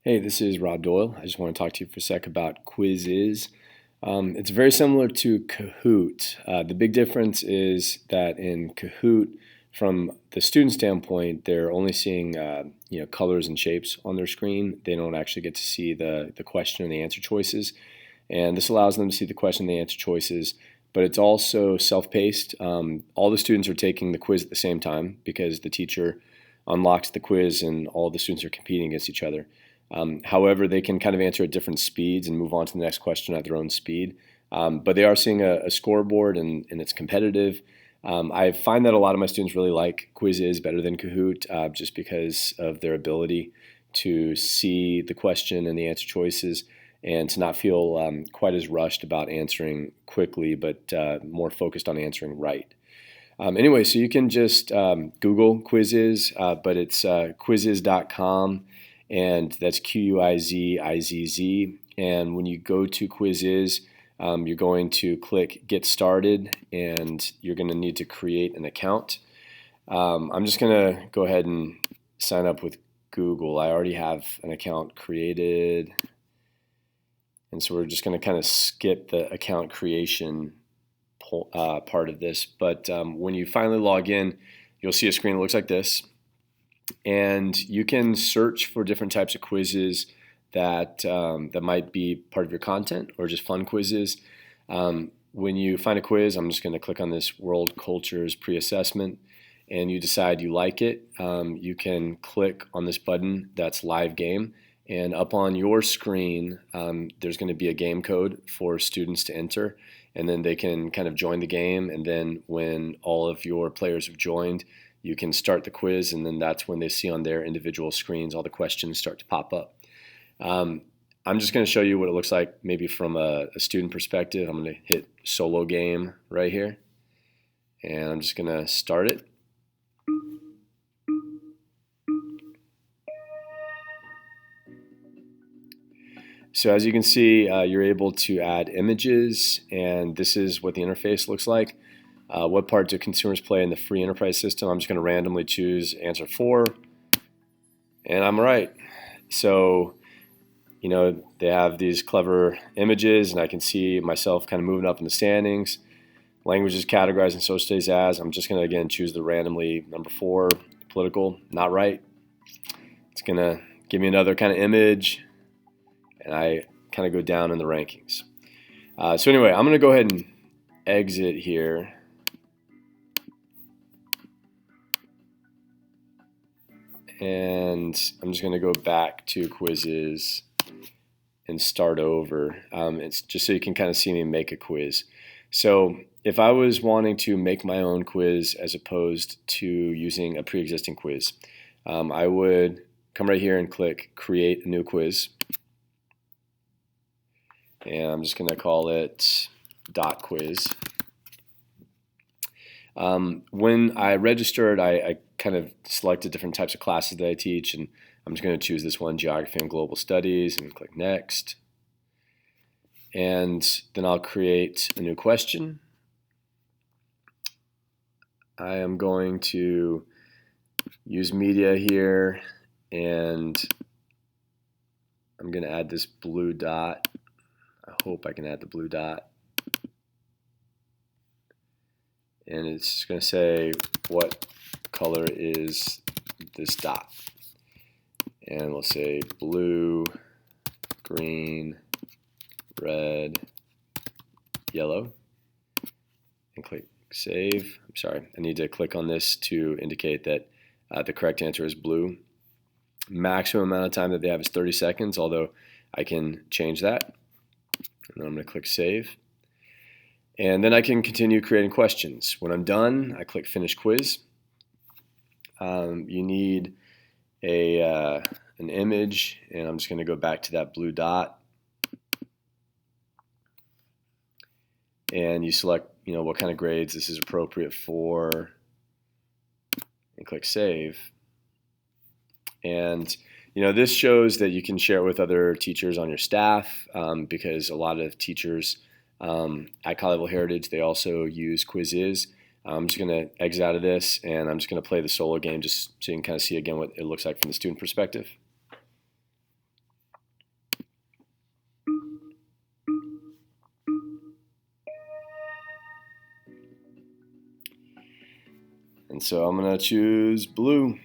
Hey, this is Rob Doyle. I just want to talk to you for a sec about Quizizz. It's very similar to Kahoot. The big difference is that in Kahoot, from the student standpoint, they're only seeing colors and shapes on their screen. They don't actually get to see the question and the answer choices. And this allows them to see the question and the answer choices, but it's also self-paced. All the students are taking the quiz at the same time because the teacher unlocks the quiz and all the students are competing against each other. However, they can kind of answer at different speeds and move on to the next question at their own speed. But they are seeing a scoreboard and it's competitive. I find that a lot of my students really like Quizizz better than Kahoot just because of their ability to see the question and the answer choices and to not feel quite as rushed about answering quickly, but more focused on answering right. Anyway, so you can just Google Quizizz, but it's quizizz.com. And that's Quizizz. And when you go to Quizizz, you're going to click Get Started, and you're going to need to create an account. I'm just going to go ahead and sign up with Google. I already have an account created, and so we're just going to kind of skip the account creation part of this. But when you finally log in, you'll see a screen that looks like this. And you can search for different types of quizzes that might be part of your content or just fun quizzes. When you find a quiz, I'm just going to click on this World Cultures Pre-Assessment, and you decide you like it. You can click on this button that's Live Game, and up on your screen, there's going to be a game code for students to enter, and then they can kind of join the game. And then when all of your players have joined, you can start the quiz, and then that's when they see on their individual screens all the questions start to pop up. I'm just going to show you what it looks like maybe from a student perspective. I'm going to hit solo game right here, and I'm just going to start it. So as you can see, you're able to add images, and this is what the interface looks like. What part do consumers play in the free enterprise system? I'm just going to randomly choose answer 4, and I'm right. So, they have these clever images, and I can see myself kind of moving up in the standings. Languages categorized in social studies as. I'm just going to, again, choose the randomly number 4, political, not right. It's going to give me another kind of image, and I kind of go down in the rankings. So anyway, I'm going to go ahead and exit here. And I'm just going to go back to Quizizz and start over. It's just so you can kind of see me make a quiz. So if I was wanting to make my own quiz as opposed to using a pre-existing quiz, I would come right here and click Create a New Quiz. And I'm just going to call it .quiz. When I registered, I kind of selected different types of classes that I teach, and I'm just going to choose this one, Geography and Global Studies, and click Next. And then I'll create a new question. I am going to use media here, and I'm going to add this blue dot. I hope I can add the blue dot. And it's just going to say, what color is this dot? And we'll say blue, green, red, yellow, and click Save. I'm sorry, I need to click on this to indicate that the correct answer is blue. Maximum amount of time that they have is 30 seconds, although I can change that. And then I'm going to click Save. And then I can continue creating questions. When I'm done, I click Finish Quiz. You need an image, and I'm just going to go back to that blue dot. And you select, what kind of grades this is appropriate for, and click Save. And this shows that you can share it with other teachers on your staff, because a lot of teachers at College Level Heritage, they also use Quizizz. I'm just going to exit out of this, and I'm just going to play the solo game just so you can kind of see again what it looks like from the student perspective. And so I'm going to choose blue.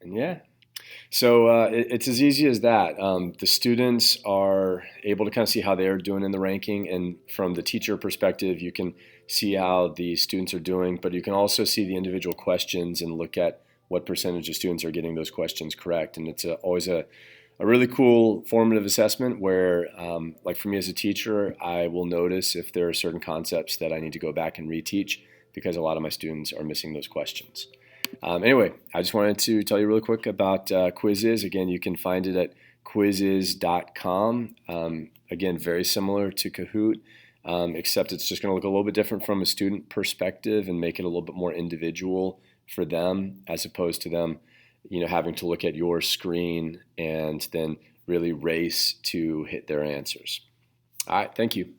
And yeah, so it's as easy as that. The students are able to kind of see how they're doing in the ranking, and from the teacher perspective, you can see how the students are doing, but you can also see the individual questions and look at what percentage of students are getting those questions correct. And it's always a really cool formative assessment where, like for me as a teacher, I will notice if there are certain concepts that I need to go back and reteach because a lot of my students are missing those questions. Anyway, I just wanted to tell you really quick about Quizizz. Again, you can find it at Quizizz.com. Again, very similar to Kahoot, except it's just going to look a little bit different from a student perspective and make it a little bit more individual for them, as opposed to them, having to look at your screen and then really race to hit their answers. All right, thank you.